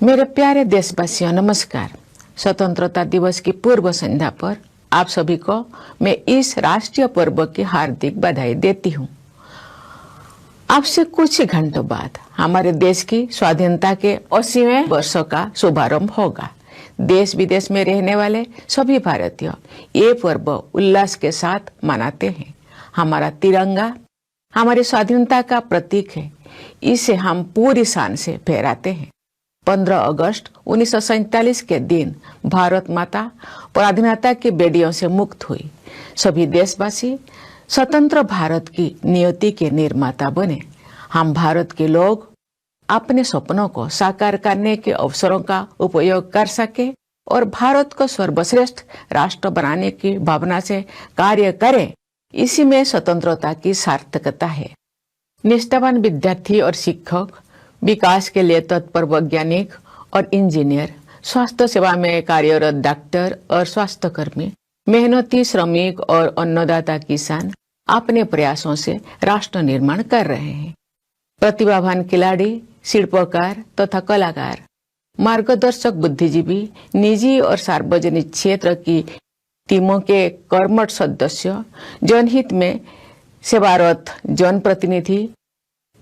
मेरे प्यारे देशवासियों, नमस्कार। स्वतंत्रता दिवस की पूर्व संध्या पर आप सभी को मैं इस राष्ट्रीय पर्व की हार्दिक बधाई देती हूँ। आपसे कुछ ही घंटों बाद हमारे देश की स्वाधीनता के 80वें वर्षों का शुभारंभ होगा। देश विदेश में रहने वाले सभी भारतीय ये पर्व उल्लास के साथ मनाते हैं। हमारा तिरंगा हमारी स्वाधीनता का प्रतीक है। इसे हम पूरी शान से फहराते हैं। 15 अगस्त 1947 के दिन भारत माता पराधीनता की बेड़ियों से मुक्त हुई। सभी देशवासी स्वतंत्र भारत की नियति के निर्माता बने। हम भारत के लोग अपने सपनों को साकार करने के अवसरों का उपयोग कर सके और भारत को सर्वश्रेष्ठ राष्ट्र बनाने की भावना से कार्य करें। इसी में स्वतंत्रता की सार्थकता है। निष्ठावान विद्यार्थी और शिक्षक, विकास के लिए तत्पर वैज्ञानिक और इंजीनियर, स्वास्थ्य सेवा में कार्यरत डॉक्टर और स्वास्थ्यकर्मी, मेहनती श्रमिक और अन्नदाता किसान अपने प्रयासों से राष्ट्र निर्माण कर रहे हैं। प्रतिभावान खिलाड़ी, शिल्पकार तथा कलाकार, मार्गदर्शक बुद्धिजीवी, निजी और सार्वजनिक क्षेत्र की टीमों के कर्मठ सदस्य, जनहित में सेवारत जनप्रतिनिधि,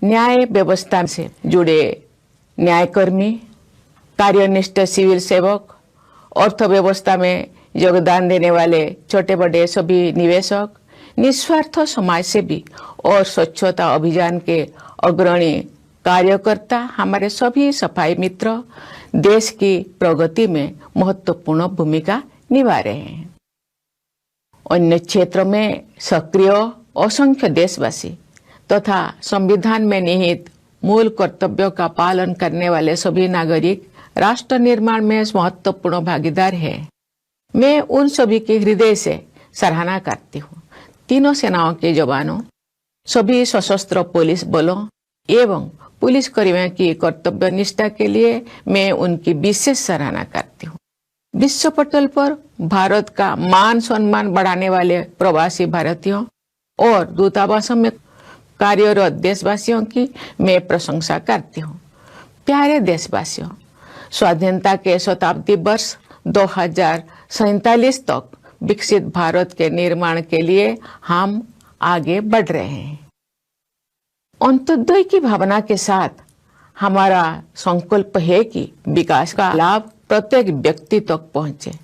न्याय व्यवस्था से जुड़े न्यायकर्मी, कार्यनिष्ठ सिविल सेवक, अर्थव्यवस्था में योगदान देने वाले छोटे बड़े सभी निवेशक, निस्वार्थ समाजसेवी और स्वच्छता अभियान के अग्रणी कार्यकर्ता, हमारे सभी सफाई मित्र देश की प्रगति में महत्वपूर्ण भूमिका निभा रहे हैं। अन्य क्षेत्रों में सक्रिय असंख्य देशवासी तथा संविधान में निहित मूल कर्तव्यों का पालन करने वाले सभी नागरिक राष्ट्र निर्माण में महत्वपूर्ण भागीदार है। मैं उन सभी की हृदय से सराहना करती हूँ। तीनों सेनाओं के जवानों, सभी सशस्त्र पुलिस बलों एवं पुलिस कर्मियों की कर्तव्य निष्ठा के लिए मैं उनकी विशेष सराहना करती हूँ। विश्व पटल पर भारत का मान सम्मान बढ़ाने वाले प्रवासी भारतीयों और दूतावासों में कार्यरत देशवासियों की मैं प्रशंसा करती हूँ। प्यारे देशवासियों, स्वाधीनता के शताब्दी वर्ष 2047 तक विकसित भारत के निर्माण के लिए हम आगे बढ़ रहे हैं। अंत्योदय की भावना के साथ हमारा संकल्प है कि विकास का लाभ प्रत्येक व्यक्ति तक पहुंचे।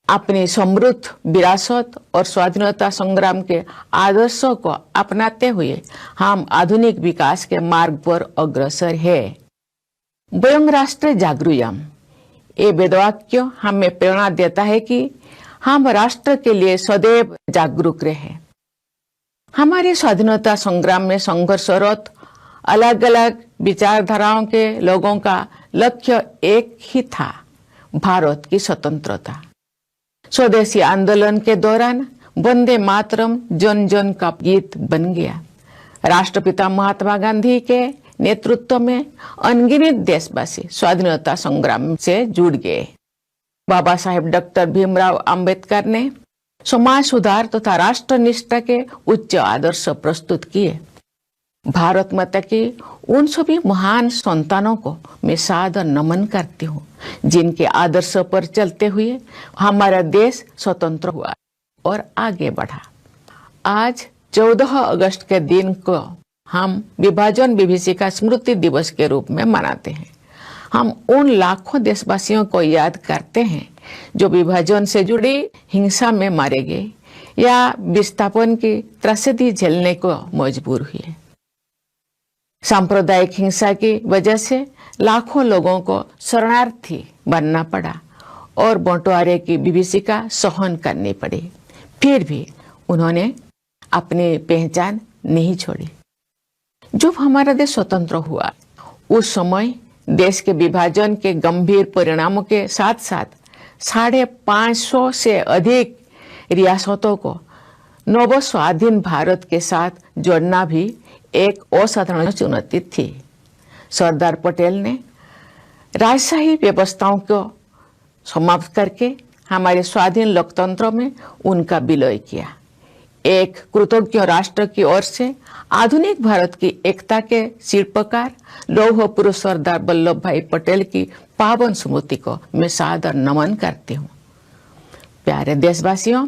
अपनी समृद्ध विरासत और स्वाधीनता संग्राम के आदर्शों को अपनाते हुए हम आधुनिक विकास के मार्ग पर अग्रसर है। वयं राष्ट्रे जागरूयाम, ये वेदवाक्य हमें प्रेरणा देता है कि हम राष्ट्र के लिए सदैव जागरूक रहे। हमारे स्वाधीनता संग्राम में संघर्षरत अलग अलग विचारधाराओं के लोगों का लक्ष्य एक ही था, भारत की स्वतंत्रता। स्वदेशी आंदोलन के दौरान वंदे मातरम जन जन का गीत बन गया। राष्ट्रपिता महात्मा गांधी के नेतृत्व में अनगिनत देशवासी स्वाधीनता संग्राम से जुड़ गए। बाबा साहेब डॉक्टर भीमराव अंबेडकर ने समाज सुधार तथा राष्ट्र निष्ठा के उच्च आदर्श प्रस्तुत किए। भारत माता की उन सभी महान संतानों को मैं सादर नमन करती हूँ, जिनके आदर्श पर चलते हुए हमारा देश स्वतंत्र हुआ और आगे बढ़ा। आज 14 अगस्त के दिन को हम विभाजन विभीषिका स्मृति दिवस के रूप में मनाते हैं। हम उन लाखों देशवासियों को याद करते हैं जो विभाजन से जुड़ी हिंसा में मारे गए या विस्थापन की त्रासदी झेलने को मजबूर हुए। सांप्रदायिक हिंसा की वजह से लाखों लोगों को शरणार्थी बनना पड़ा और बंटवारे की विभीषिका सहन करनी पड़ी। फिर भी उन्होंने अपनी पहचान नहीं छोड़ी। जब हमारा देश स्वतंत्र हुआ, उस समय देश के विभाजन के गंभीर परिणामों के साथ साथ 550 से अधिक रियासतों को नव स्वाधीन भारत के साथ जोड़ना भी एक असाधारण चुनौती थी। सरदार पटेल ने राजशाही व्यवस्थाओं को समाप्त करके हमारे स्वाधीन लोकतंत्र में उनका विलय किया। एक कृतज्ञ राष्ट्र की ओर से आधुनिक भारत की एकता के शिल्पकार लौह पुरुष सरदार वल्लभ भाई पटेल की पावन स्मृति को मैं सादर नमन करती हूँ। प्यारे देशवासियों,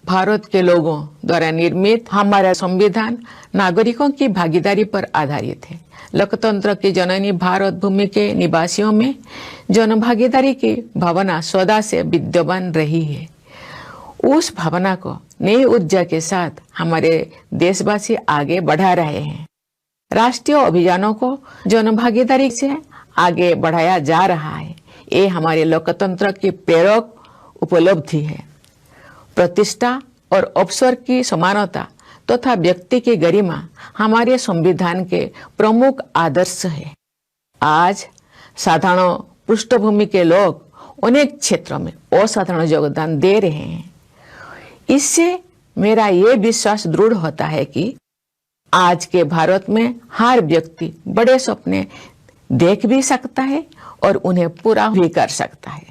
भारत के लोगों द्वारा निर्मित हमारा संविधान नागरिकों की भागीदारी पर आधारित है। लोकतंत्र की जननी भारत भूमि के निवासियों में जन भागीदारी की भावना सदा से विद्यमान रही है। उस भावना को नई ऊर्जा के साथ हमारे देशवासी आगे बढ़ा रहे हैं। राष्ट्रीय अभियानों को जन भागीदारी से आगे बढ़ाया जा रहा है। ये हमारे लोकतंत्र की प्रेरक उपलब्धि है। प्रतिष्ठा और अवसर की समानता तथा व्यक्ति की गरिमा हमारे संविधान के प्रमुख आदर्श है। आज साधारण पृष्ठभूमि के लोग अनेक क्षेत्रों में असाधारण योगदान दे रहे हैं। इससे मेरा ये विश्वास दृढ़ होता है कि आज के भारत में हर व्यक्ति बड़े सपने देख भी सकता है और उन्हें पूरा भी कर सकता है।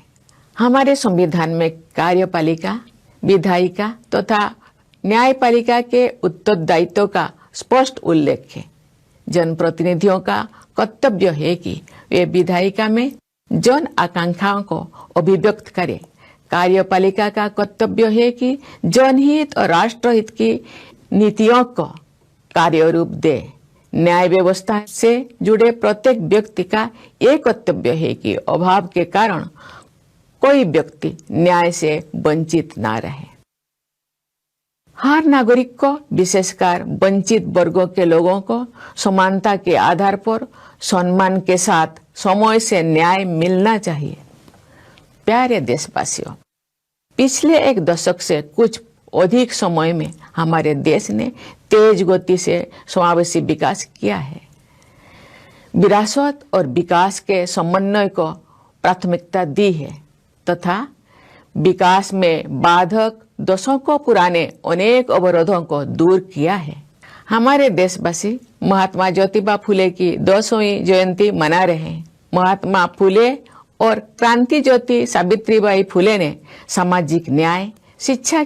हमारे संविधान में कार्यपालिका, विधायिका तथा न्यायपालिका के उत्तरदायित्व का स्पष्ट उल्लेख है। जनप्रतिनिधियों का कर्तव्य है कि वे विधायिका में जन आकांक्षाओं को अभिव्यक्त करें। कार्यपालिका का कर्तव्य है कि जनहित और राष्ट्रहित की नीतियों को कार्य रूप दे। न्याय व्यवस्था से जुड़े प्रत्येक व्यक्ति का ये कर्तव्य है कि अभाव के कारण कोई व्यक्ति न्याय से वंचित ना रहे। हर नागरिक को, विशेषकर वंचित वर्गों के लोगों को समानता के आधार पर सम्मान के साथ समय से न्याय मिलना चाहिए। प्यारे देशवासियों, पिछले एक दशक से कुछ अधिक समय में हमारे देश ने तेज गति से समावेशी विकास किया है। विरासत और विकास के समन्वय को प्राथमिकता दी है तथा विकास में बाधक दशकों पुराने अनेक अवरोधों को दूर किया है। हमारे देशवासी महात्मा ज्योतिबा फुले की 200वीं जयंती मना रहे हैं। महात्मा फुले और क्रांति ज्योति सावित्रीबाई फुले ने सामाजिक न्याय, शिक्षा,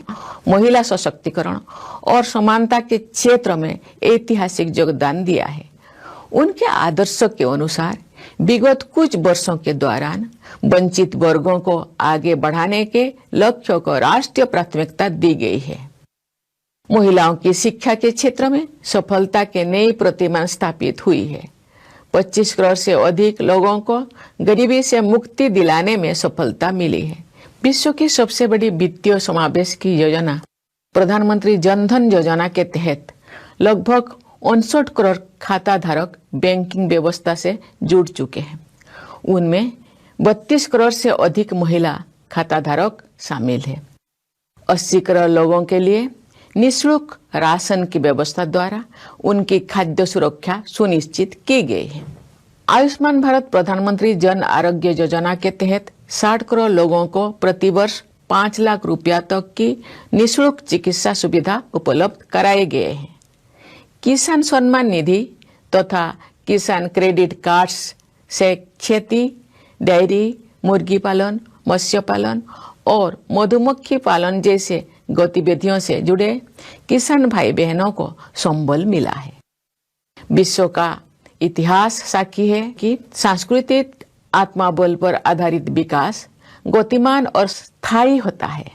महिला सशक्तिकरण और समानता के क्षेत्र में ऐतिहासिक योगदान दिया है। उनके आदर्शों के अनुसार विगत कुछ वर्षों के दौरान वंचित वर्गों को आगे बढ़ाने के लक्ष्य को राष्ट्रीय प्राथमिकता दी गई है। महिलाओं की शिक्षा के क्षेत्र में सफलता के नई प्रतिमान स्थापित हुई है। 25 करोड़ से अधिक लोगों को गरीबी से मुक्ति दिलाने में सफलता मिली है। विश्व की सबसे बड़ी वित्तीय समावेश की योजना प्रधानमंत्री जन धन योजना के तहत लगभग 59 करोड़ खाता धारक बैंकिंग व्यवस्था से जुड़ चुके हैं। उनमें 32 करोड़ से अधिक महिला खाता धारक शामिल है। 80 करोड़ लोगों के लिए निःशुल्क राशन की व्यवस्था द्वारा उनकी खाद्य सुरक्षा सुनिश्चित की गई है। आयुष्मान भारत प्रधानमंत्री जन आरोग्य योजना के तहत 60 करोड़ लोगों को प्रतिवर्ष 5 लाख रुपया तक की निःशुल्क चिकित्सा सुविधा उपलब्ध कराए गए हैं। किसान सम्मान निधि तथा किसान क्रेडिट कार्ड्स से खेती, डेयरी, मुर्गी पालन, मत्स्य पालन और मधुमक्खी पालन जैसे गतिविधियों से जुड़े किसान भाई बहनों को संबल मिला है। विश्व का इतिहास साक्षी है कि सांस्कृतिक आत्मबल पर आधारित विकास गतिमान और स्थायी होता है।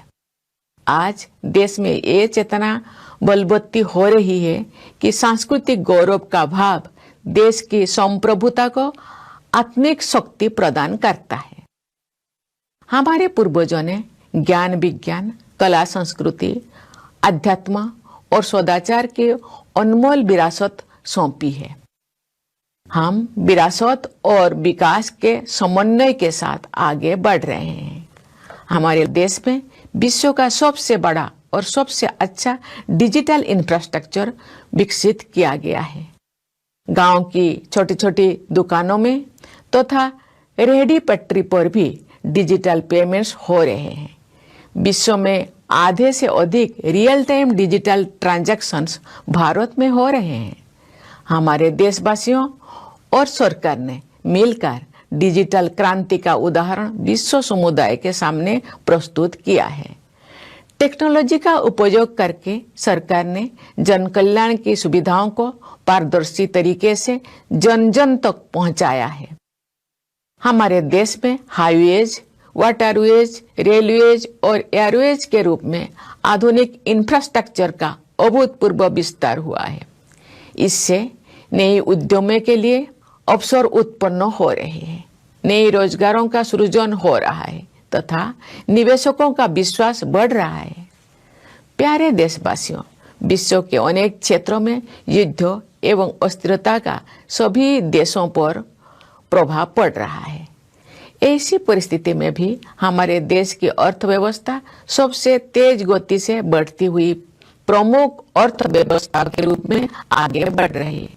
आज देश में ये चेतना बलवत्ती हो रही है कि सांस्कृतिक गौरव का भाव देश की संप्रभुता को आत्मिक शक्ति प्रदान करता है। हमारे पूर्वजों ने ज्ञान, विज्ञान, कला, संस्कृति, अध्यात्म और सदाचार की अनमोल विरासत सौंपी है। हम विरासत और विकास के समन्वय के साथ आगे बढ़ रहे हैं। हमारे देश में विश्व का सबसे बड़ा और सबसे अच्छा डिजिटल इंफ्रास्ट्रक्चर विकसित किया गया है। गांव की छोटी छोटी दुकानों में तथा रेहड़ी पटरी पर भी डिजिटल पेमेंट्स हो रहे हैं। विश्व में आधे से अधिक real time digital transactions Bharat में हो रहे हैं। हमारे देशवासियों और सरकार ने मिलकर डिजिटल क्रांति का उदाहरण विश्व समुदाय के सामने प्रस्तुत किया है। टेक्नोलॉजी का उपयोग करके सरकार ने जन कल्याण की सुविधाओं को पारदर्शी तरीके से जन जन तक पहुंचाया है। हमारे देश में हाईवेज, वाटरवेज, रेलवेज और एयरवेज के रूप में आधुनिक इंफ्रास्ट्रक्चर का अभूतपूर्व विस्तार हुआ है। इससे नए उद्यमों के लिए अवसर उत्पन्न हो रहे हैं, नए रोजगारों का सृजन हो रहा है तथा निवेशकों का विश्वास बढ़ रहा है। प्यारे देशवासियों, विश्व के अनेक क्षेत्रों में युद्ध एवं अस्थिरता का सभी देशों पर प्रभाव पड़ रहा है। ऐसी परिस्थिति में भी हमारे देश की अर्थव्यवस्था सबसे तेज गति से बढ़ती हुई प्रमुख अर्थव्यवस्था के रूप में आगे बढ़ रही है।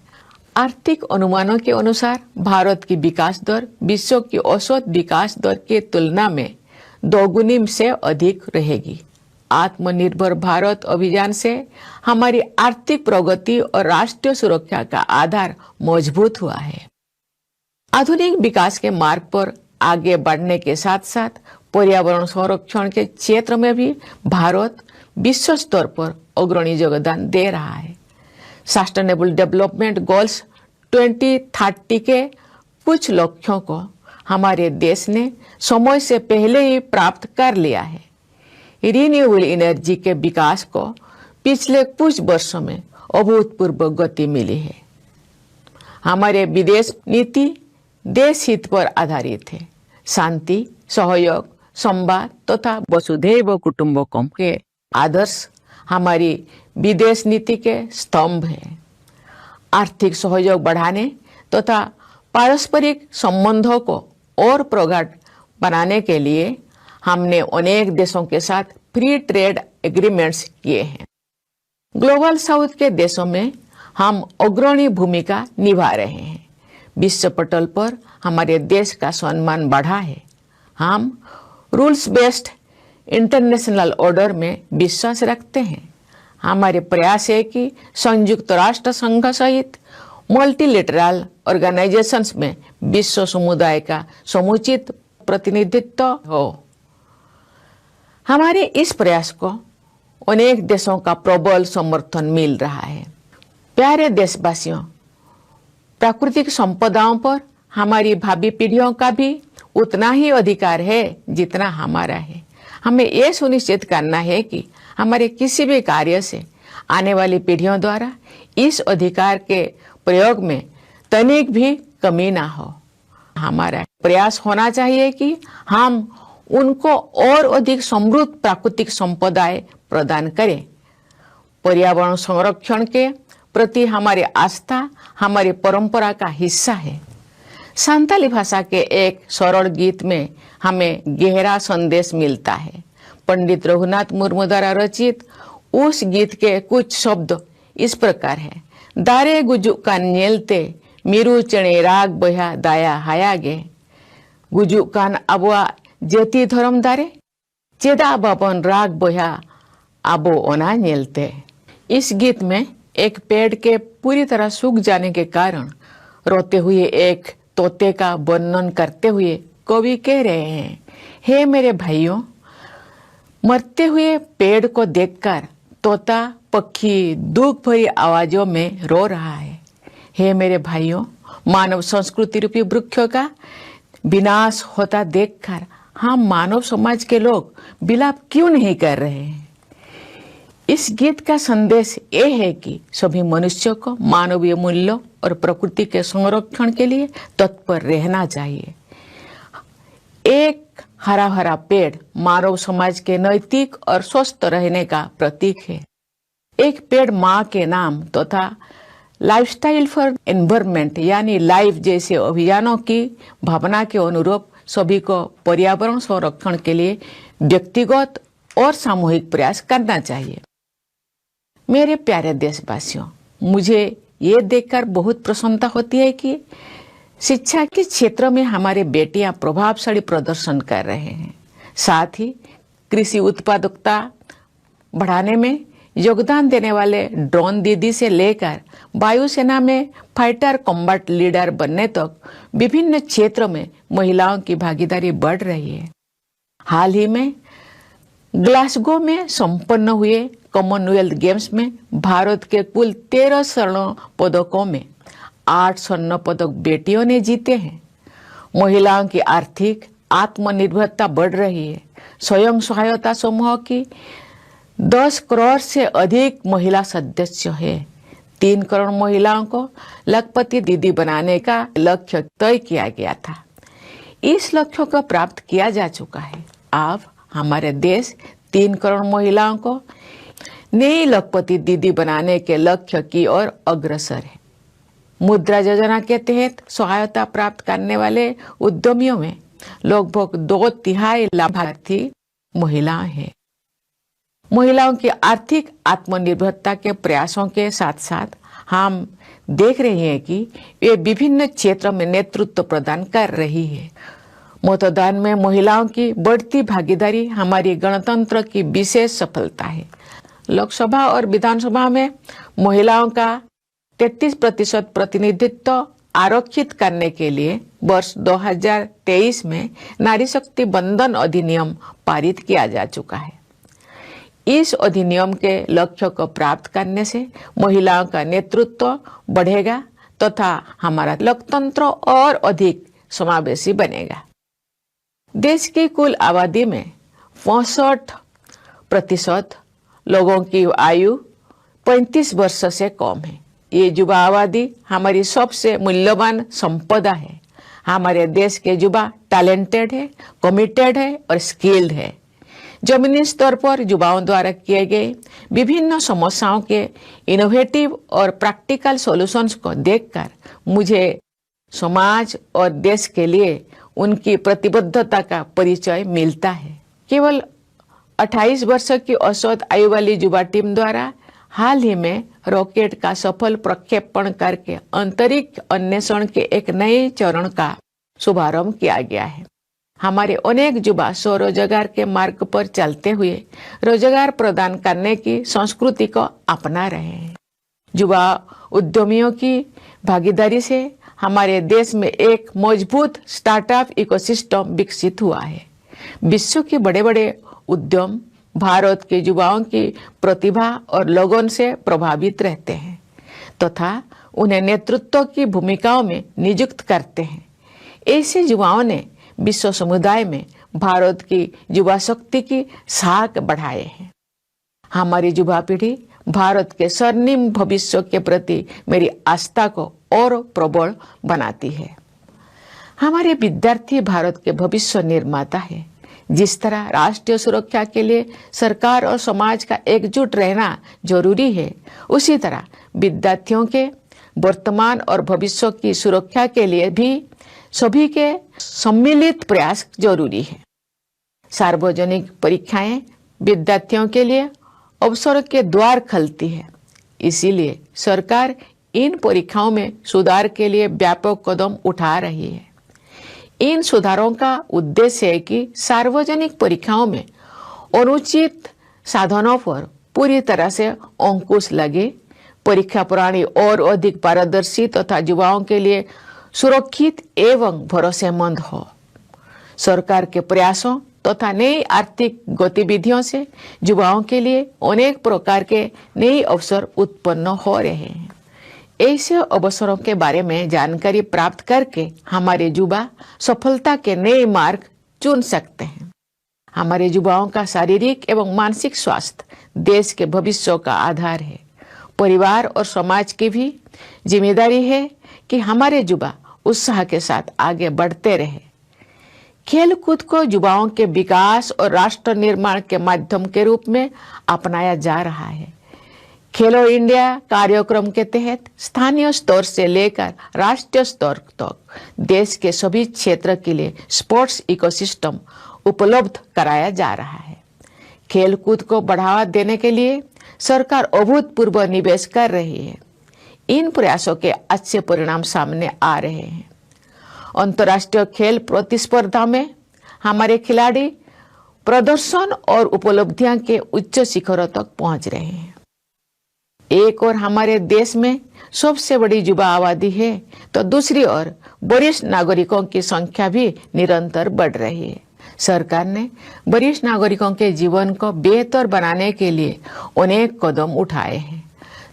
आर्थिक अनुमानों के अनुसार भारत की विकास दर विश्व की औसत विकास दर की तुलना में दोगुनी से अधिक रहेगी। आत्मनिर्भर भारत अभियान से हमारी आर्थिक प्रगति और राष्ट्रीय सुरक्षा का आधार मजबूत हुआ है। आधुनिक विकास के मार्ग पर आगे बढ़ने के साथ साथ पर्यावरण संरक्षण के क्षेत्र में भी भारत विश्व स्तर पर अग्रणी योगदान दे रहा है। सस्टेनेबल डेवलपमेंट गोल्स 2030 के कुछ लक्ष्यों को हमारे देश ने समय से पहले ही प्राप्त कर लिया है। रिन्यूएबल एनर्जी के विकास को पिछले कुछ वर्षों में अभूतपूर्व गति मिली है। हमारे विदेश नीति देश हित पर आधारित है। शांति, सहयोग, संवाद तथा वसुधैव कुटुंबकम के आदर्श हमारी विदेश नीति के स्तंभ है। आर्थिक सहयोग बढ़ाने तथा पारस्परिक संबंधों को और प्रगाढ़ बनाने के लिए हमने अनेक देशों के साथ फ्री ट्रेड एग्रीमेंट्स किए हैं। ग्लोबल साउथ के देशों में हम अग्रणी भूमिका निभा रहे हैं। विश्व पटल पर हमारे देश का सम्मान बढ़ा है। हम रूल्स बेस्ड इंटरनेशनल ऑर्डर में विश्वास रखते हैं। हमारे प्रयास है कि संयुक्त राष्ट्र संघ सहित मल्टीलेटरल ऑर्गेनाइजेशंस में विश्व समुदाय का समुचित प्रतिनिधित्व हो। हमारे इस प्रयास को अनेक देशों का प्रबल समर्थन मिल रहा है। प्यारे देशवासियों, प्राकृतिक संपदाओं पर हमारी भावी पीढ़ियों का भी उतना ही अधिकार है जितना हमारा है। हमें यह सुनिश्चित करना है कि हमारे किसी भी कार्य से आने वाली पीढ़ियों द्वारा इस अधिकार के प्रयोग में तनिक भी कमी ना हो। हमारा प्रयास होना चाहिए कि हम उनको और अधिक समृद्ध प्राकृतिक संपदाएं प्रदान करें। पर्यावरण संरक्षण के प्रति हमारी आस्था हमारी परंपरा का हिस्सा है। संताली भाषा के एक सरल गीत में हमें गहरा संदेश मिलता है। पंडित रघुनाथ मुर्मू द्वारा रचित उस गीत के कुछ शब्द इस प्रकार हैं। दारे गुजु कान नेलते मीरू चणे राग बया दाया हायागे गुजु कान अबुआ जेती धर्म दारे चेदा बाबन राग बया आबो ओना नेलते। इस गीत में एक पेड़ के पूरी तरह सूख जाने के कारण रोते हुए एक तोते का वर्णन करते हुए कवि कह रहे हैं, हे मेरे भाइयों, मरते हुए पेड़ को देखकर तोता पक्षी दुख भरी आवाजों में रो रहा है। हे मेरे भाइयों, मानव संस्कृति रूपी वृक्षों का विनाश होता देखकर हम मानव समाज के लोग विलाप क्यों नहीं कर रहे हैं। इस गीत का संदेश ये है कि सभी मनुष्यों को मानवीय मूल्यों और प्रकृति के संरक्षण के लिए तत्पर रहना चाहिए। एक हरा भरा पेड़ मानव समाज के नैतिक और स्वस्थ रहने का प्रतीक है। एक पेड़ माँ के नाम तथा लाइफस्टाइल फॉर एनवायरनमेंट यानी लाइफ जैसे अभियानों की भावना के अनुरूप सभी को पर्यावरण संरक्षण के लिए व्यक्तिगत और सामूहिक प्रयास करना चाहिए। मेरे प्यारे देशवासियों, मुझे ये देखकर बहुत प्रसन्नता होती है कि शिक्षा के क्षेत्र में हमारे बेटियां प्रभावशाली प्रदर्शन कर रहे हैं। साथ ही कृषि उत्पादकता बढ़ाने में योगदान देने वाले ड्रोन दीदी से लेकर वायुसेना में फाइटर कॉम्बैट लीडर बनने तक विभिन्न क्षेत्रों में महिलाओं की भागीदारी बढ़ रही है। हाल ही में ग्लासगो में संपन्न हुए कॉमनवेल्थ गेम्स में भारत के कुल 13 स्वर्ण पदकों में 8 स्वर्ण पदक बेटियों ने जीते हैं। महिलाओं की आर्थिक आत्मनिर्भरता बढ़ रही है। स्वयं सहायता समूह की 10 करोड़ से अधिक महिला सदस्य है। 3 करोड़ महिलाओं को लखपति दीदी बनाने का लक्ष्य तय किया गया था। इस लक्ष्य को प्राप्त किया जा चुका है। अब हमारे देश 3 करोड़ महिलाओं को नई लखपति दीदी बनाने के लक्ष्य की ओर अग्रसर है। मुद्रा योजना के तहत सहायता प्राप्त करने वाले उद्यमियों में लगभग 2/3 लाभार्थी महिलाएं हैं। महिलाओं की आर्थिक आत्मनिर्भरता के प्रयासों के साथ साथ हम देख रहे हैं कि वे विभिन्न क्षेत्रों में नेतृत्व प्रदान कर रही है। मतदान में महिलाओं की बढ़ती भागीदारी हमारी गणतंत्र की विशेष सफलता है। लोकसभा और विधानसभा में महिलाओं का 33% प्रतिनिधित्व आरक्षित करने के लिए वर्ष 2023 में नारी शक्ति बंधन अधिनियम पारित किया जा चुका है। इस अधिनियम के लक्ष्य को प्राप्त करने से महिलाओं का नेतृत्व बढ़ेगा तथा हमारा लोकतंत्र और अधिक समावेशी बनेगा। देश की कुल आबादी में 65% लोगों की आयु 35 वर्ष से कम है। ये युवा आबादी हमारी सबसे मूल्यवान संपदा है। हमारे देश के युवा टैलेंटेड है, कमिटेड है और स्किल्ड है। जमीनी स्तर पर युवाओं द्वारा किए गए विभिन्न समस्याओं के इनोवेटिव और प्रैक्टिकल सॉल्यूशंस को देखकर मुझे समाज और देश के लिए उनकी प्रतिबद्धता का परिचय मिलता है। केवल 28 वर्ष की औसत आयु वाली युवा टीम द्वारा हाल ही में रॉकेट का सफल प्रक्षेपण करके अंतरिक्ष अन्वेषण के एक नए चरण का शुभारंभ किया गया है। हमारे अनेक युवा स्वरोजगार के मार्ग पर चलते हुए रोजगार प्रदान करने की संस्कृति को अपना रहे हैं। युवा उद्यमियों की भागीदारी से हमारे देश में एक मजबूत स्टार्टअप इकोसिस्टम विकसित हुआ है। विश्व के बड़े बड़े उद्यम भारत के युवाओं की प्रतिभा और लगन से प्रभावित रहते हैं तथा उन्हें नेतृत्व की भूमिकाओं में नियुक्त करते हैं। ऐसे युवाओं ने विश्व समुदाय में भारत की युवा शक्ति की साख बढ़ाए हैं। हमारी युवा पीढ़ी भारत के स्वर्णिम भविष्य के प्रति मेरी आस्था को और प्रबल बनाती है। हमारे विद्यार्थी भारत के भविष्य निर्माता है। जिस तरह राष्ट्रीय सुरक्षा के लिए सरकार और समाज का एकजुट रहना जरूरी है, उसी तरह विद्यार्थियों के वर्तमान और भविष्य की सुरक्षा के लिए भी सभी के सम्मिलित प्रयास जरूरी है। सार्वजनिक परीक्षाएं विद्यार्थियों के लिए अवसर के द्वार खोलती है। इसीलिए सरकार इन परीक्षाओं में सुधार के लिए व्यापक कदम उठा रही है। इन सुधारों का उद्देश्य है कि सार्वजनिक परीक्षाओं में अनुचित साधनों पर पूरी तरह से अंकुश लगे, परीक्षा प्रणाली और अधिक पारदर्शी तथा युवाओं के लिए सुरक्षित एवं भरोसेमंद हो। सरकार के प्रयासों तथा नई आर्थिक गतिविधियों से युवाओं के लिए अनेक प्रकार के नए अवसर उत्पन्न हो रहे हैं। ऐसे अवसरों के बारे में जानकारी प्राप्त करके हमारे युवा सफलता के नए मार्ग चुन सकते हैं। हमारे युवाओं का शारीरिक एवं मानसिक स्वास्थ्य देश के भविष्य का आधार है। परिवार और समाज की भी जिम्मेदारी है कि हमारे युवा उत्साह के साथ आगे बढ़ते रहे। खेल कूद को युवाओं के विकास और राष्ट्र निर्माण के माध्यम के रूप में अपनाया जा रहा है। खेलो इंडिया कार्यक्रम के तहत स्थानीय स्तर से लेकर राष्ट्रीय स्तर तक देश के सभी क्षेत्र के लिए स्पोर्ट्स इकोसिस्टम उपलब्ध कराया जा रहा है। खेल कूद को बढ़ावा देने के लिए सरकार अभूतपूर्व निवेश कर रही है। इन प्रयासों के अच्छे परिणाम सामने आ रहे हैं। अंतर्राष्ट्रीय खेल प्रतिस्पर्धा में हमारे खिलाड़ी प्रदर्शन और उपलब्धियां के उच्च शिखरों तक पहुंच रहे हैं। एक और हमारे देश में सबसे बड़ी युवा आबादी है तो दूसरी ओर वरिष्ठ नागरिकों की संख्या भी निरंतर बढ़ रही है। सरकार ने वरिष्ठ नागरिकों के जीवन को बेहतर बनाने के लिए अनेक कदम उठाए हैं।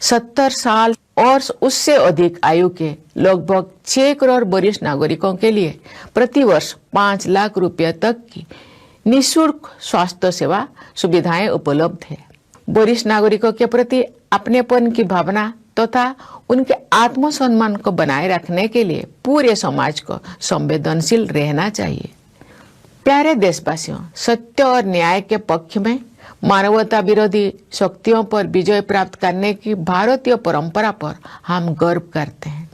70 साल और उससे अधिक आयु के लगभग 6 करोड़ वरिष्ठ नागरिकों के लिए प्रतिवर्ष 5 लाख रुपए तक की निःशुल्क स्वास्थ्य सेवा सुविधाएं उपलब्ध है। वरिष्ठ नागरिकों के प्रति अपनेपन की भावना तथा उनके आत्मसम्मान को बनाए रखने के लिए पूरे समाज को संवेदनशील रहना चाहिए। प्यारे देशवासियों, सत्य और न्याय के पक्ष में मानवता विरोधी शक्तियों पर विजय प्राप्त करने की भारतीय परंपरा पर हम गर्व करते हैं।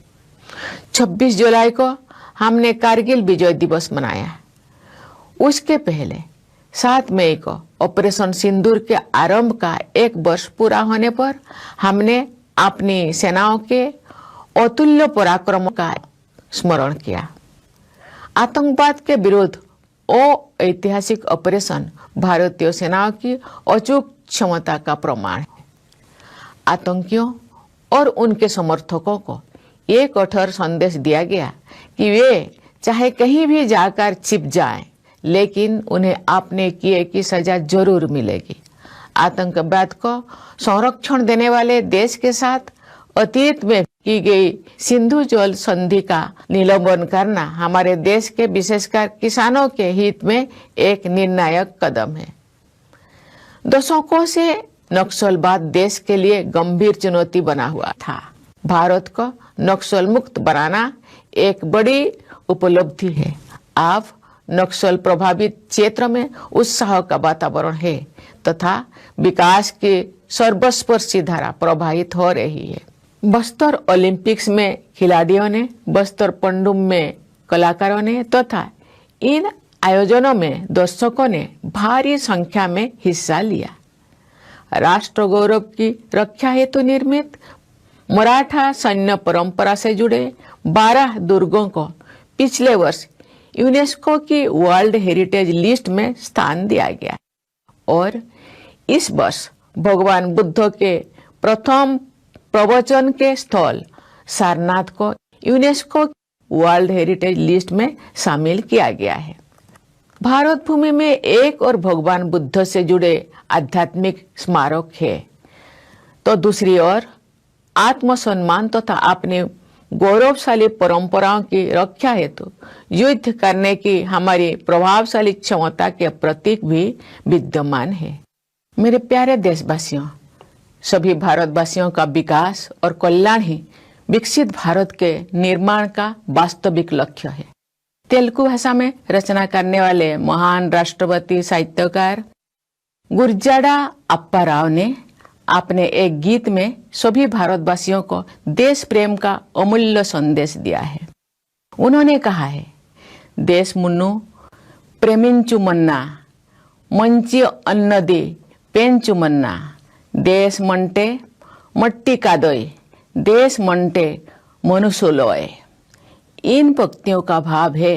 26 जुलाई को हमने कारगिल विजय दिवस मनाया। उसके पहले 7 मई को ऑपरेशन सिंदूर के आरंभ का 1 वर्ष पूरा होने पर हमने अपनी सेनाओं के अतुल्य पराक्रम का स्मरण किया। आतंकवाद के विरुद्ध ऐतिहासिक ऑपरेशन भारतीय सेनाओं की अचूक क्षमता का प्रमाण है। आतंकियों और उनके समर्थकों को एक कठोर संदेश दिया गया कि वे चाहे कहीं भी जाकर छिप जाएं, लेकिन उन्हें आपने किए की सजा जरूर मिलेगी। आतंकवाद को संरक्षण देने वाले देश के साथ अतीत में की गई सिंधु जल संधि का निलंबन करना हमारे देश के विशेषकर किसानों के हित में एक निर्णायक कदम है। दशकों से नक्सलवाद देश के लिए गंभीर चुनौती बना हुआ था। भारत को नक्सल मुक्त बनाना एक बड़ी उपलब्धि है। अब नक्सल प्रभावित क्षेत्र में उत्साह का वातावरण है तथा विकास की सर्वस्पर्शी धारा प्रवाहित हो रही है। बस्तर ओलंपिक्स में खिलाड़ियों ने, बस्तर पंडुम में कलाकारों ने तथा इन आयोजनों में दर्शकों ने भारी संख्या में हिस्सा लिया। राष्ट्र गौरव की रक्षा हेतु निर्मित मराठा सैन्य परंपरा से जुड़े 12 दुर्गों को पिछले वर्ष यूनेस्को की वर्ल्ड हेरिटेज लिस्ट में स्थान दिया गया और इस वर्ष भगवान बुद्ध के प्रथम प्रवचन के स्थल सारनाथ को यूनेस्को वर्ल्ड हेरिटेज लिस्ट में शामिल किया गया है। भारत भूमि में एक और भगवान बुद्ध से जुड़े आध्यात्मिक स्मारक है, तो दूसरी ओर आत्मसम्मान तथा अपने गौरवशाली परंपराओं की रक्षा हेतु युद्ध करने की हमारी प्रभावशाली क्षमता के प्रतीक भी विद्यमान है। मेरे प्यारे देशवासियों, सभी भारतवासियों का विकास और कल्याण ही विकसित भारत के निर्माण का वास्तविक लक्ष्य है। तेलुगु भाषा में रचना करने वाले महान राष्ट्रपति साहित्यकार गुरजाड़ा अप्पा राव ने अपने एक गीत में सभी भारतवासियों को देश प्रेम का अमूल्य संदेश दिया है। उन्होंने कहा है, देश मुन्नु प्रेमिंचु मन्ना मंची अन्नदी पेंचु मन्ना देश मंटे मट्टी कादोय देश मंटे मनुष्योलोय। इन पंक्तियों का भाव है,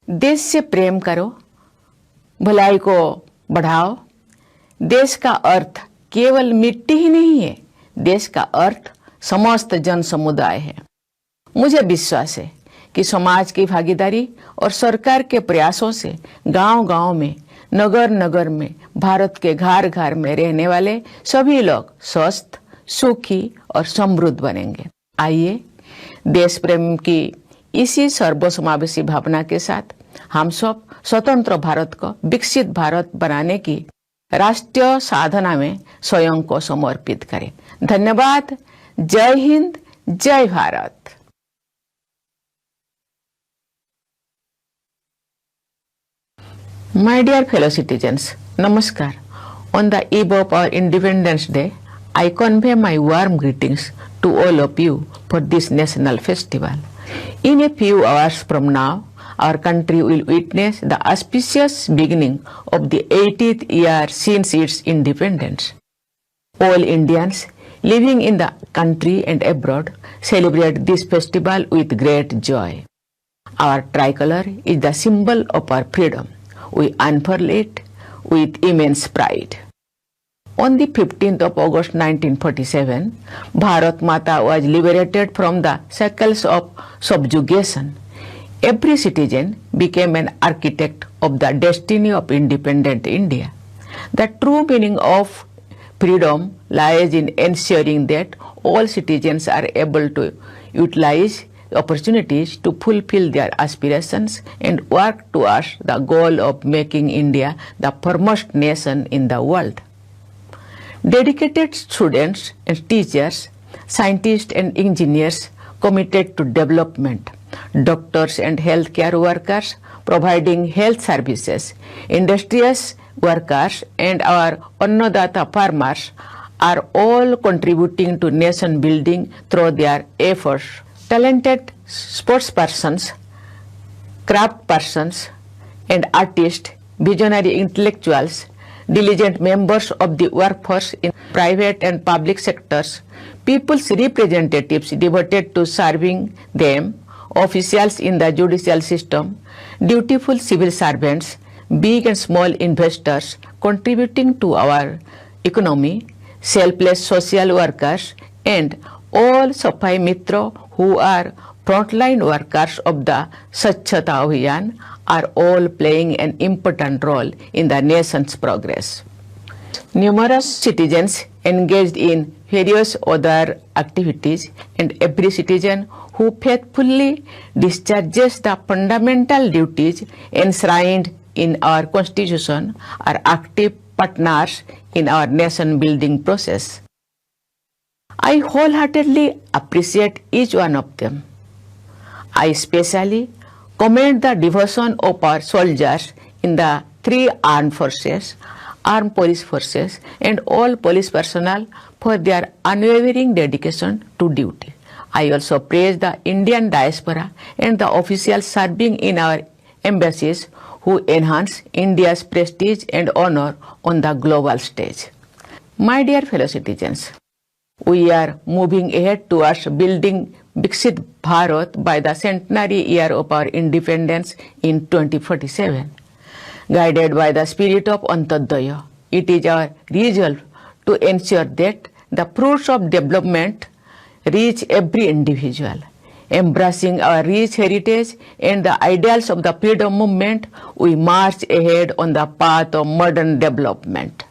देश से प्रेम करो, भलाई को बढ़ाओ। देश का अर्थ केवल मिट्टी ही नहीं है, देश का अर्थ समस्त जन समुदाय है। मुझे विश्वास है कि समाज की भागीदारी और सरकार के प्रयासों से गांव-गांव में, नगर नगर में, भारत के घर घर में रहने वाले सभी लोग स्वस्थ, सुखी और समृद्ध बनेंगे। आइए देश प्रेम की इसी सर्वसमावेशी भावना के साथ हम सब स्वतंत्र भारत को विकसित भारत बनाने की राष्ट्रीय साधना में स्वयं को समर्पित करें। धन्यवाद। जय हिंद, जय Bharat. My dear fellow citizens, Namaskar. On the eve of our Independence Day, I convey my warm greetings to all of you for this national festival. In a few hours from now, our country will witness the auspicious beginning of the 80th year since its independence. All Indians living in the country and abroad celebrate this festival with great joy. Our tricolor is the symbol of our freedom. We unfurl it with immense pride. On the 15th of August 1947, Bharat Mata was liberated from the shackles of subjugation. Every citizen became an architect of the destiny of independent India. The true meaning of freedom lies in ensuring that all citizens are able to utilize opportunities to fulfill their aspirations and work towards the goal of making India the foremost nation in the world. Dedicated students and teachers, scientists and engineers committed to development, doctors and healthcare workers providing health services, industrious workers and our Annadata farmers are all contributing to nation building through their efforts. Talented sportspersons, craft persons and artists, visionary intellectuals, diligent members of the workforce in private and public sectors, people's representatives devoted to serving them, officials in the judicial system, dutiful civil servants, big and small investors contributing to our economy, selfless social workers, and all Safai Mitra who are frontline workers of the Swachhata Abhiyan are all playing an important role in the nation's progress. Numerous citizens engaged in various other activities, and every citizen who faithfully discharges the fundamental duties enshrined in our Constitution are active partners in our nation building process. I wholeheartedly appreciate each one of them. I especially commend the devotion of our soldiers in the three armed forces, armed police forces, and all police personnel for their unwavering dedication to duty. I also praise the Indian diaspora and the officials serving in our embassies who enhance India's prestige and honor on the global stage. My dear fellow citizens, we are moving ahead towards building Viksit Bharat by the centenary year of our independence in 2047. Guided by the spirit of Antyodaya, it is our resolve to ensure that the fruits of development reach every individual. Embracing our rich heritage and the ideals of the freedom movement, we march ahead on the path of modern development.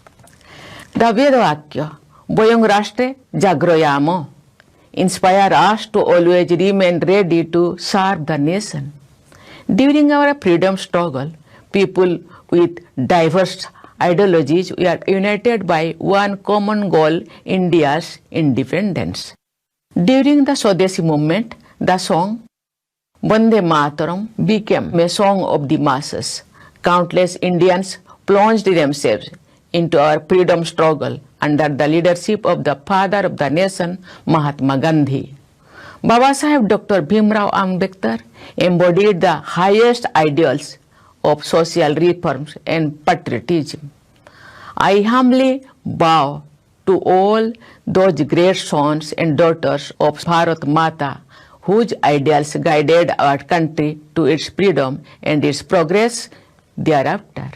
The Vedavakya, Boyong Rashtre Jagroyamo, inspire us to always remain ready to serve the nation. During our freedom struggle, people with diverse ideologies were united by one common goal, India's independence. During the Swadeshi movement, the song Vande Mataram became a song of the masses. Countless Indians plunged themselves into our freedom struggle under the leadership of the father of the nation, Mahatma Gandhi. Babasaheb Dr. Bhimrao Ambedkar embodied the highest ideals of social reforms and patriotism. I humbly bow to all those great sons and daughters of Bharat Mata whose ideals guided our country to its freedom and its progress thereafter.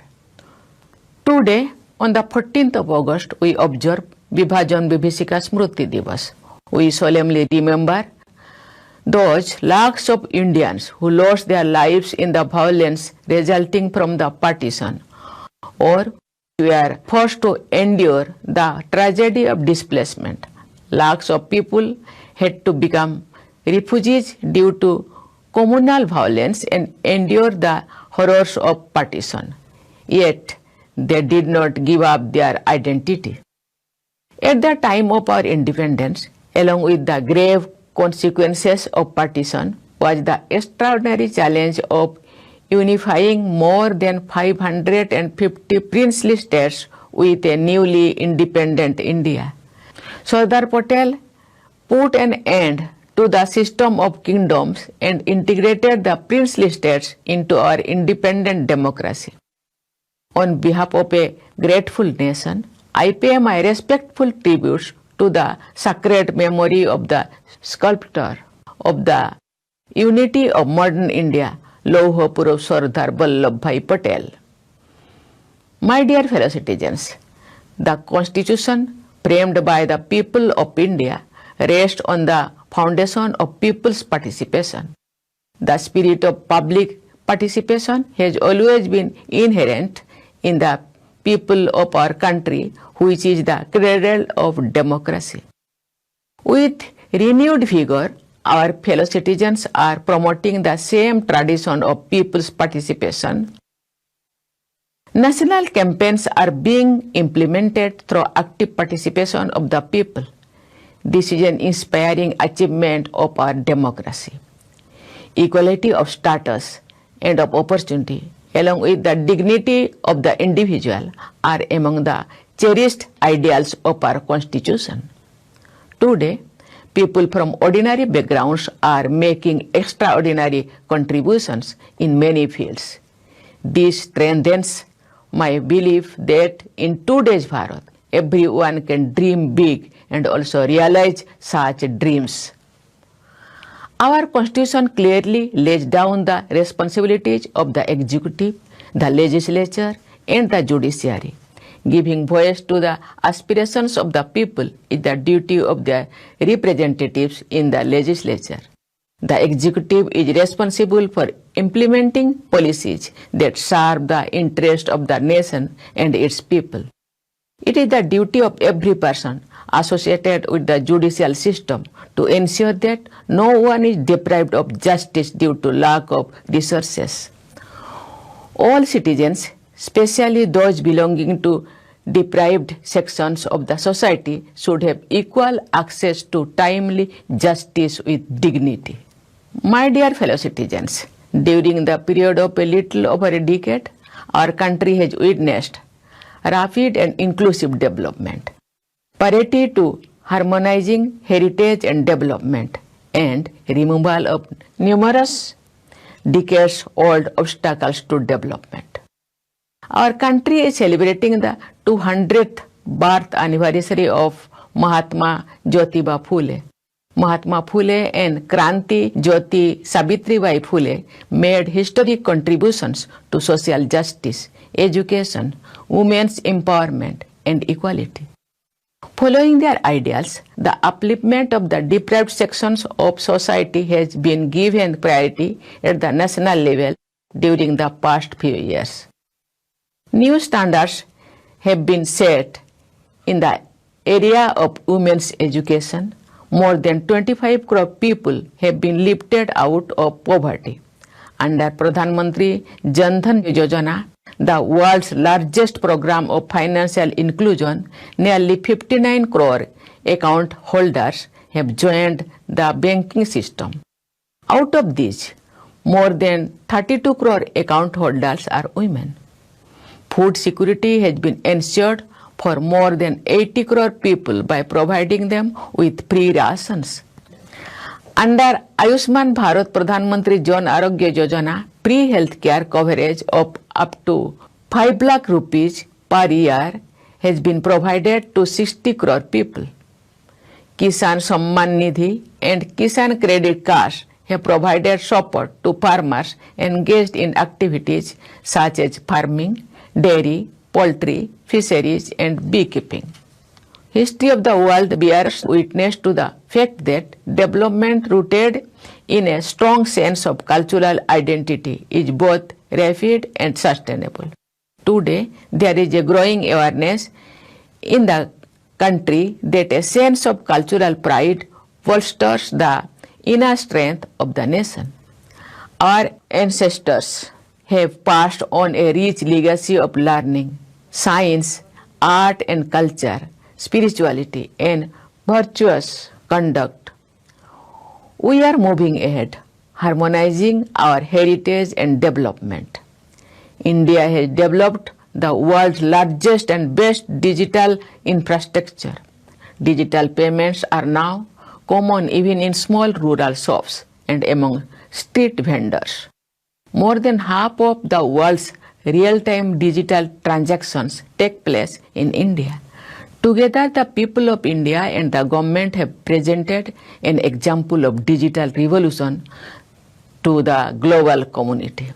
Today, on the 14th of August, we observe Vibhajan Vibhishika Smruti Divas. We solemnly remember those lakhs of Indians who lost their lives in the violence resulting from the partition, or were forced to endure the tragedy of displacement. Lakhs of people had to become refugees due to communal violence and endure the horrors of partition. Yet, they did not give up their identity. At the time of our independence, along with the grave consequences of partition, was the extraordinary challenge of unifying more than 550 princely states with a newly independent India. Sardar Patel put an end to the system of kingdoms and integrated the princely states into our independent democracy. On behalf of a grateful nation, I pay my respectful tributes to the sacred memory of the sculptor of the unity of modern India, Lauh Purush Sardar Vallabhbhai Patel. My dear fellow citizens, the Constitution framed by the people of India rests on the foundation of people's participation. The spirit of public participation has always been inherent in the people of our country, which is the cradle of democracy. With renewed vigor, our fellow citizens are promoting the same tradition of people's participation. National campaigns are being implemented through active participation of the people. This is an inspiring achievement of our democracy. Equality of status and of opportunity, along with the dignity of the individual, are among the cherished ideals of our Constitution. Today, people from ordinary backgrounds are making extraordinary contributions in many fields. This strengthens my belief that in today's Bharat, everyone can dream big and also realize such dreams. Our Constitution clearly lays down the responsibilities of the executive, the legislature, and the judiciary. Giving voice to the aspirations of the people is the duty of the representatives in the legislature. The executive is responsible for implementing policies that serve the interest of the nation and its people. It is the duty of every person associated with the judicial system to ensure that no one is deprived of justice due to lack of resources. All citizens, especially those belonging to deprived sections of the society, should have equal access to timely justice with dignity. My dear fellow citizens, during the period of a little over a decade, our country has witnessed rapid and inclusive development. Parity to harmonizing heritage and development, and removal of numerous decades-old obstacles to development. Our country is celebrating the 200th birth anniversary of Mahatma Jyotiba Phule. Mahatma Phule and Kranti Jyoti Savitribai Phule made historic contributions to social justice, education, women's empowerment, and equality. Following their ideals, the upliftment of the deprived sections of society has been given priority at the national level during the past few years. New standards have been set in the area of women's education. More than 25 crore people have been lifted out of poverty. Under Pradhan Mantri Jan Dhan Yojana, the world's largest program of financial inclusion, nearly 59 crore account holders have joined the banking system. Out of these, more than 32 crore account holders are women. Food security has been ensured for more than 80 crore people by providing them with free rations. Under Ayushman Bharat Pradhan Mantri Jan Arogya Yojana, free health care coverage of up to 5 lakh rupees per year has been provided to 60 crore people. Kisan Samman Nidhi and Kisan Credit Cards have provided support to farmers engaged in activities such as farming, dairy, poultry, fisheries, and beekeeping. History of the world bears witness to the fact that development rooted in a strong sense of cultural identity is both rapid and sustainable. Today, there is a growing awareness in the country that a sense of cultural pride bolsters the inner strength of the nation. Our ancestors have passed on a rich legacy of learning, science, art and culture, spirituality, and virtuous conduct. We are moving ahead, harmonizing our heritage and development. India has developed the world's largest and best digital infrastructure. Digital payments are now common even in small rural shops and among street vendors. More than half of the world's real-time digital transactions take place in India. Together, the people of India and the government have presented an example of digital revolution to the global community.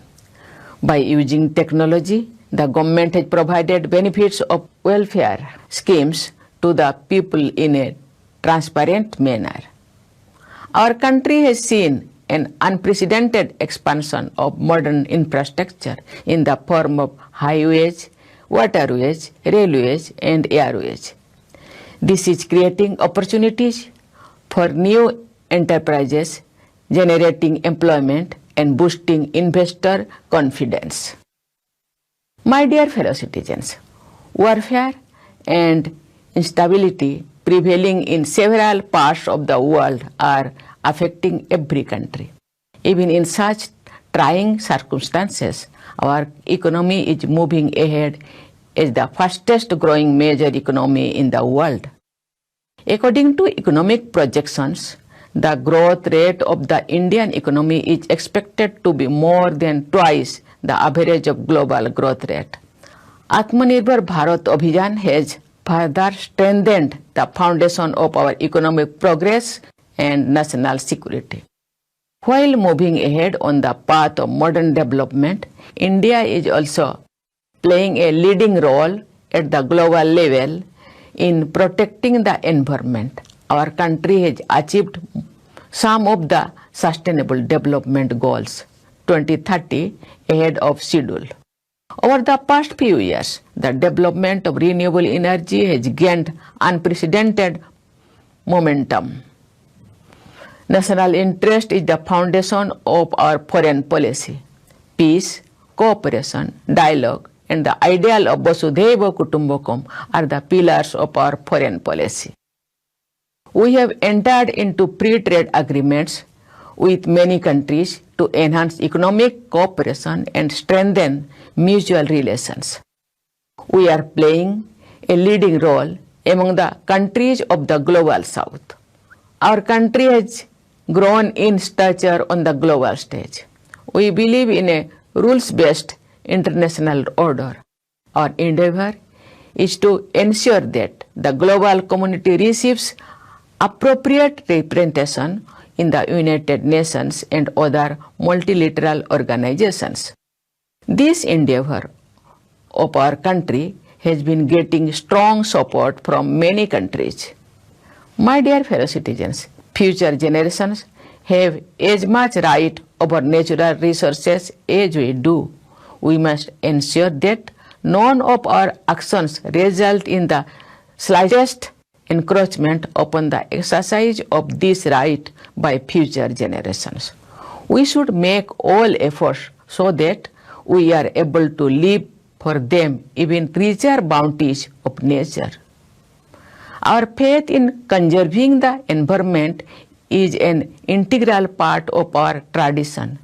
By using technology, the government has provided benefits of welfare schemes to the people in a transparent manner. Our country has seen an unprecedented expansion of modern infrastructure in the form of highways, waterways, railways, and airways. This is creating opportunities for new enterprises, generating employment, and boosting investor confidence. My dear fellow citizens, warfare and instability prevailing in several parts of the world are affecting every country. Even in such trying circumstances, our economy is moving ahead as the fastest growing major economy in the world. According to economic projections, the growth rate of the Indian economy is expected to be more than twice the average of global growth rate. Atmanirbhar Bharat Abhiyan has further strengthened the foundation of our economic progress and national security. While moving ahead on the path of modern development, India is also playing a leading role at the global level in protecting the environment. Our country has achieved some of the Sustainable Development Goals 2030 ahead of schedule. Over the past few years, the development of renewable energy has gained unprecedented momentum. National interest is the foundation of our foreign policy. Peace, cooperation, dialogue, and the ideal of Vasudhaiva Kutumbakam are the pillars of our foreign policy. We have entered into free trade agreements with many countries to enhance economic cooperation and strengthen mutual relations. We are playing a leading role among the countries of the global south. Our country has grown in stature on the global stage. We believe in a rules-based international order. Our endeavor is to ensure that the global community receives appropriate representation in the United Nations and other multilateral organizations. This endeavor of our country has been getting strong support from many countries. My dear fellow citizens, future generations have as much right over natural resources as we do. We must ensure that none of our actions result in the slightest encroachment upon the exercise of this right by future generations. We should make all efforts so that we are able to leave for them even richer bounties of nature. Our faith in conserving the environment is an integral part of our tradition.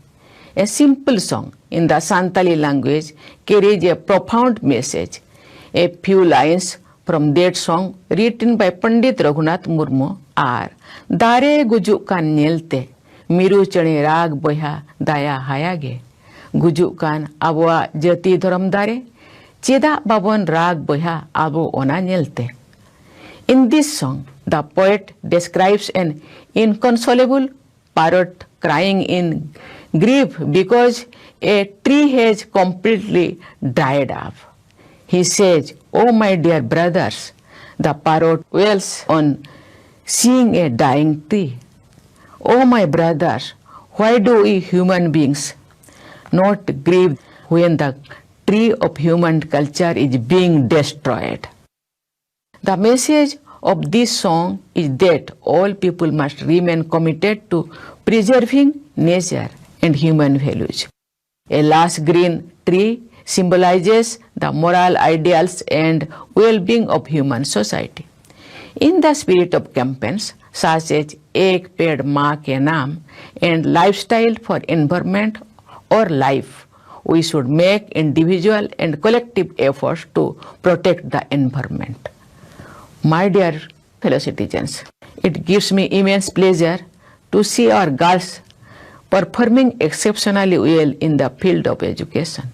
A simple song in the Santali language carries a profound message. A few lines from that song written by Pandit Raghunath Murmu are Dare gujuk kan nyelte miru chane rag boya daya hayage gujuk kan abwa jati dharam dare cheda babon rag boya abo ona nyelte. In this song, the poet describes an inconsolable parrot crying in grief because a tree has completely dried up. He says, "Oh my dear brothers," the parrot wails on seeing a dying tree. "Oh my brothers, why do we human beings not grieve when the tree of human culture is being destroyed?" The message of this song is that all people must remain committed to preserving nature and human values. A lush green tree symbolizes the moral ideals and well-being of human society. In the spirit of campaigns such as Ek Ped Maa Ke Naam and Lifestyle for Environment or Life, we should make individual and collective efforts to protect the environment. My dear fellow citizens, it gives me immense pleasure to see our girls performing exceptionally well in the field of education.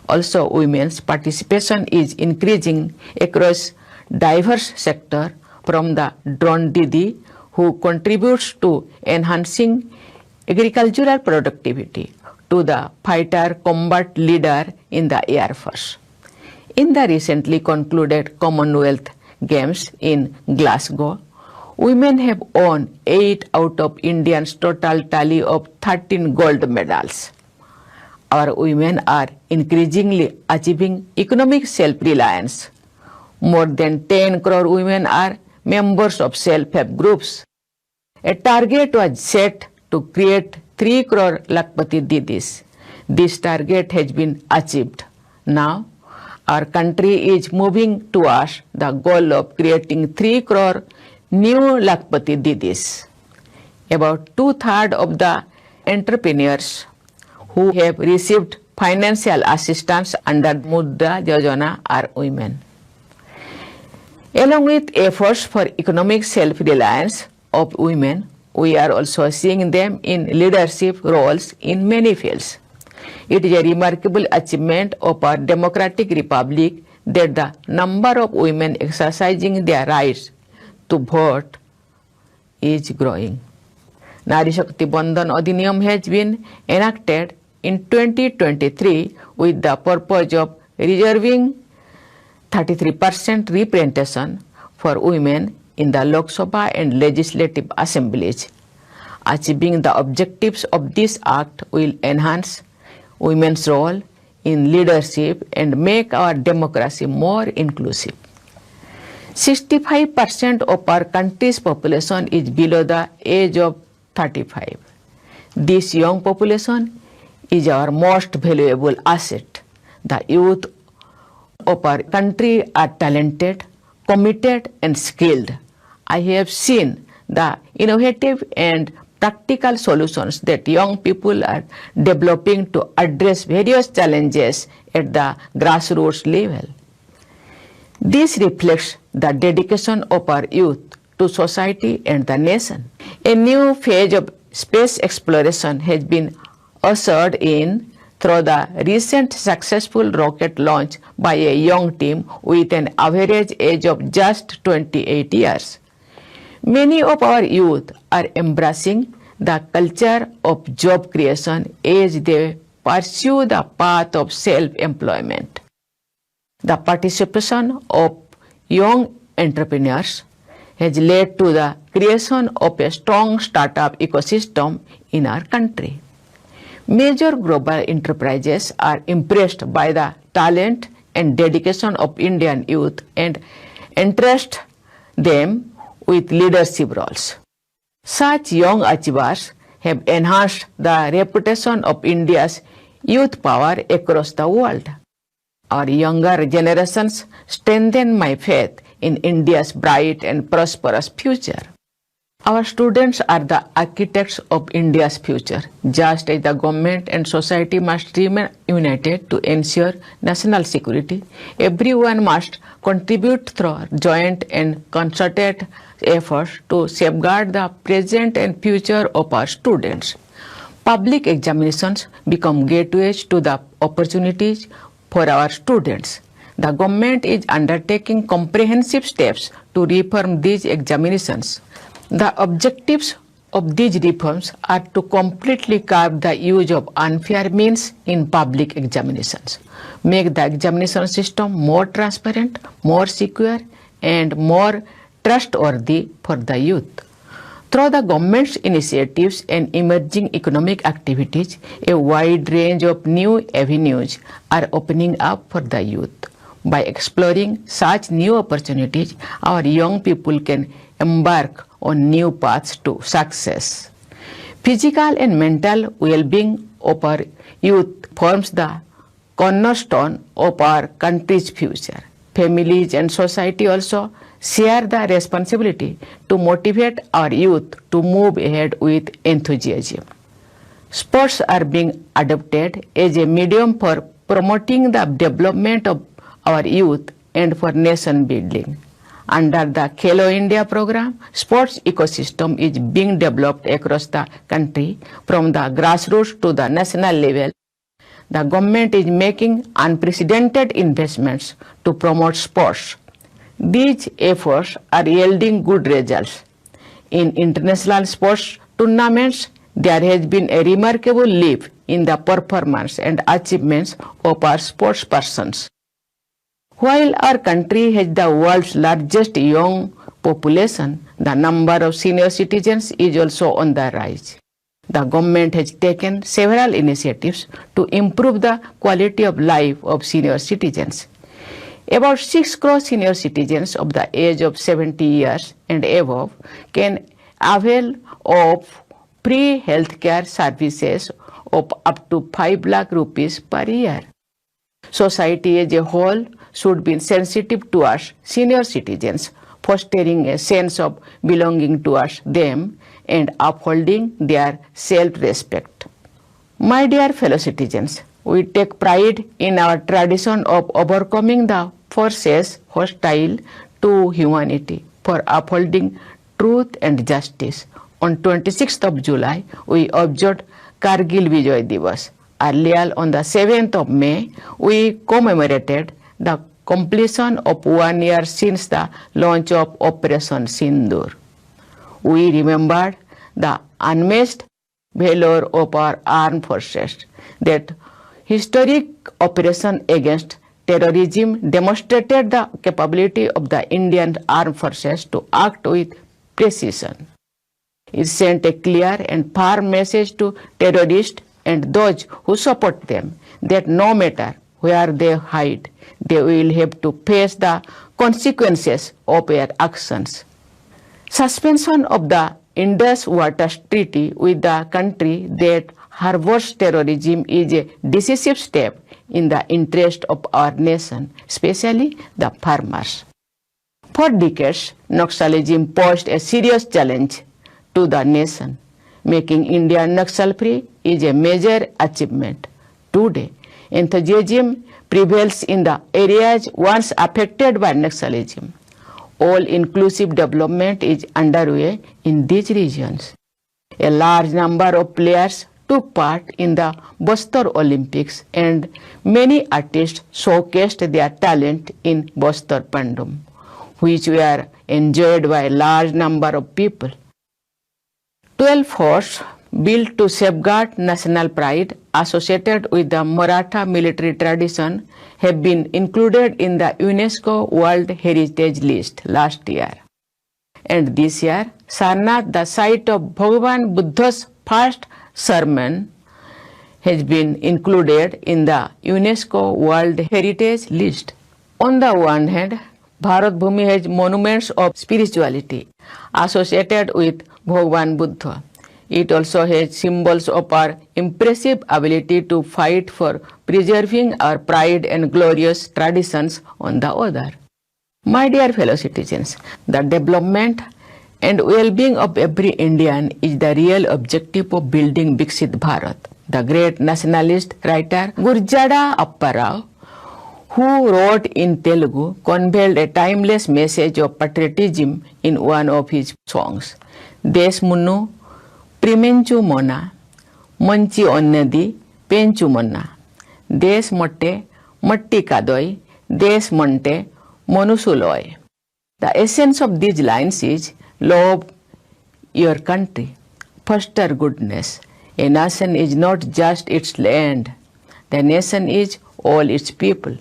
Also, women's participation is increasing across diverse sectors, from the drone Didi, who contributes to enhancing agricultural productivity, to the fighter combat leader in the Air Force. In the recently concluded Commonwealth Games in Glasgow, women have won 8 out of India's total tally of 13 gold medals. Our women are increasingly achieving economic self-reliance. More than 10 crore women are members of self-help groups. A target was set to create 3 crore Lakpati Didis. This target has been achieved. Now, our country is moving towards the goal of creating 3 crore new Lakpati Didis. About 2/3 of the entrepreneurs who have received financial assistance under Mudra Yojana are women. Along with efforts for economic self-reliance of women, we are also seeing them in leadership roles in many fields. It is a remarkable achievement of our democratic republic that the number of women exercising their rights to vote is growing. Nari Shakti Bandhan Adhiniyam has been enacted in 2023 with the purpose of reserving 33% representation for women in the Lok Sabha and legislative assemblies. Achieving the objectives of this act will enhance women's role in leadership and make our democracy more inclusive. 65% of our country's population is below the age of 35. This young population is our most valuable asset. The youth of our country are talented, committed, and skilled. I have seen the innovative and practical solutions that young people are developing to address various challenges at the grassroots level. This reflects the dedication of our youth to society and the nation. A new phase of space exploration has been ushered in through the recent successful rocket launch by a young team with an average age of just 28 years. Many of our youth are embracing the culture of job creation as they pursue the path of self-employment. The participation of young entrepreneurs has led to the creation of a strong startup ecosystem in our country. Major global enterprises are impressed by the talent and dedication of Indian youth and entrust them with leadership roles. Such young achievers have enhanced the reputation of India's youth power across the world. Our younger generations strengthen my faith in India's bright and prosperous future. Our students are the architects of India's future. Just as the government and society must remain united to ensure national security, everyone must contribute through joint and concerted efforts to safeguard the present and future of our students. Public examinations become gateways to the opportunities for our students. The government is undertaking comprehensive steps to reform these examinations. The objectives of these reforms are to completely curb the use of unfair means in public examinations, make the examination system more transparent, more secure, and more trustworthy for the youth. Through the government's initiatives and emerging economic activities, a wide range of new avenues are opening up for the youth. By exploring such new opportunities, our young people can embark on new paths to success. Physical and mental well-being of our youth forms the cornerstone of our country's future. Families and society also share the responsibility to motivate our youth to move ahead with enthusiasm. Sports are being adopted as a medium for promoting the development of our youth and for nation building. Under the Khelo India program, sports ecosystem is being developed across the country from the grassroots to the national level. The government is making unprecedented investments to promote sports. These efforts are yielding good results. In international sports tournaments, there has been a remarkable leap in the performance and achievements of our sports persons. While our country has the world's largest young population, the number of senior citizens is also on the rise. The government has taken several initiatives to improve the quality of life of senior citizens. About 6 crore senior citizens of the age of 70 years and above can avail of free healthcare services of up to 5 lakh rupees per year. Society as a whole should be sensitive towards senior citizens, fostering a sense of belonging towards them and upholding their self-respect. My dear fellow citizens, we take pride in our tradition of overcoming the forces hostile to humanity for upholding truth and justice. On 26th of July, we observed Kargil Vijay Divas. Earlier, on the 7th of May, we commemorated the completion of 1 year since the launch of Operation Sindoor. We remembered the unmatched valor of our armed forces. That historic operation against terrorism demonstrated the capability of the Indian armed forces to act with precision. It sent a clear and firm message to terrorists and those who support them that no matter where they hide, they will have to face the consequences of their actions. Suspension of the Indus Waters Treaty with the country that harbors terrorism is a decisive step in the interest of our nation, especially the farmers. For decades, Naxalism posed a serious challenge to the nation. Making India Naxal-free is a major achievement. Today, enthusiasm prevails in the areas once affected by Naxalism. All-inclusive development is underway in these regions. A large number of players took part in the Bastar Olympics and many artists showcased their talent in Bastar Pandum, which were enjoyed by a large number of people. 12 forts built to safeguard national pride associated with the Maratha military tradition have been included in the UNESCO World Heritage List last year. And this year, Sarnath, the site of Bhagavan Buddha's first sermon, has been included in the UNESCO World Heritage List. On the one hand, Bharat Bhumi has monuments of spirituality associated with Bhagavan Buddha. It also has symbols of our impressive ability to fight for preserving our pride and glorious traditions on the other. My dear fellow citizens, the development and well-being of every Indian is the real objective of building Viksit Bharat. The great nationalist writer Gurjada Appa Rao, who wrote in Telugu, conveyed a timeless message of patriotism in one of his songs. Desh Munnu Primenchu Mona, Manchi Onnadi, Penchu Mona. Desh Motte, Matti Kadoi, Desh Monte, Monusuloi. The essence of these lines is love your country, foster goodness. A nation is not just its land. The nation is all its people.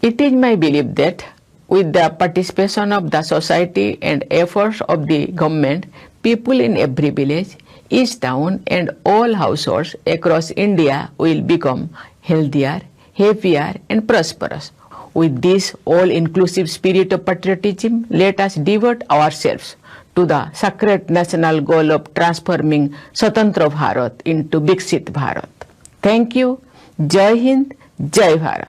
It is my belief that with the participation of the society and efforts of the government, people in every village, each town and all households across India will become healthier, happier and prosperous. With this all-inclusive spirit of patriotism, let us devote ourselves to the sacred national goal of transforming Swatantra Bharat into Viksit Bharat. Thank you. Jai Hind, Jai Bharat.